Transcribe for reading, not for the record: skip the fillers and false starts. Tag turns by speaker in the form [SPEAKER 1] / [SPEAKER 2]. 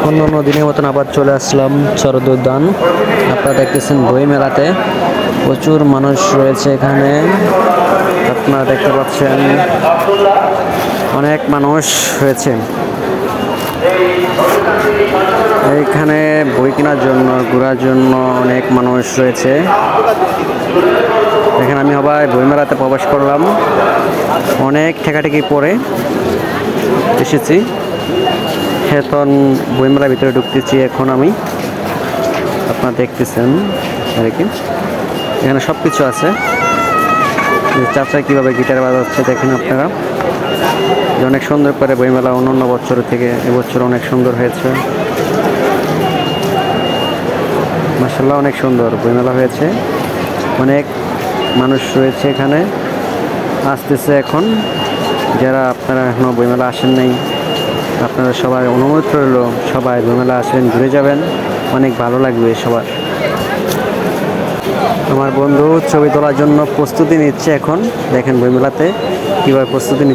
[SPEAKER 1] অন্য অন্য দিনের মতন আবার চলে আসলাম শরৎ উদ্যান। আপনারা দেখতেছেন বই মেলাতে প্রচুর মানুষ রয়েছে এখানে। আপনারা দেখতে পাচ্ছেন অনেক মানুষ হয়েছে এইখানে বই কেনার জন্য, ঘোরার জন্য অনেক মানুষ রয়েছে। এখানে আমি আবার বইমেলাতে প্রবেশ করলাম, অনেক ঠেকাঠেকি পরে এসেছি। এখন বইমেলার ভিতরে ঢুকতেছি এখন আমি। আপনারা দেখতেছেন আর কি, এখানে সব কিছু আছে। চাচা কীভাবে গিটার বাজাচ্ছে দেখেন আপনারা। অনেক সুন্দর করে বইমেলা অন্যান্য বছরের থেকে এবছর অনেক সুন্দর হয়েছে। মাশাআল্লাহ, অনেক সুন্দর বইমেলা হয়েছে। অনেক মানুষ রয়েছে এখানে, আসতেছে এখন। যারা আপনারা এখনও বইমেলা আসেন নাই, আপনারা সবাই অনুরোধ রইল, সবাই বইমেলা আসেন, ঘুরে যাবেন, অনেক ভালো লাগবে সবার। আমার বন্ধু ছবি তোলার জন্য প্রস্তুতি নিচ্ছে এখন। দেখেন বইমেলাতে কীভাবে প্রস্তুতি নিচ্ছে।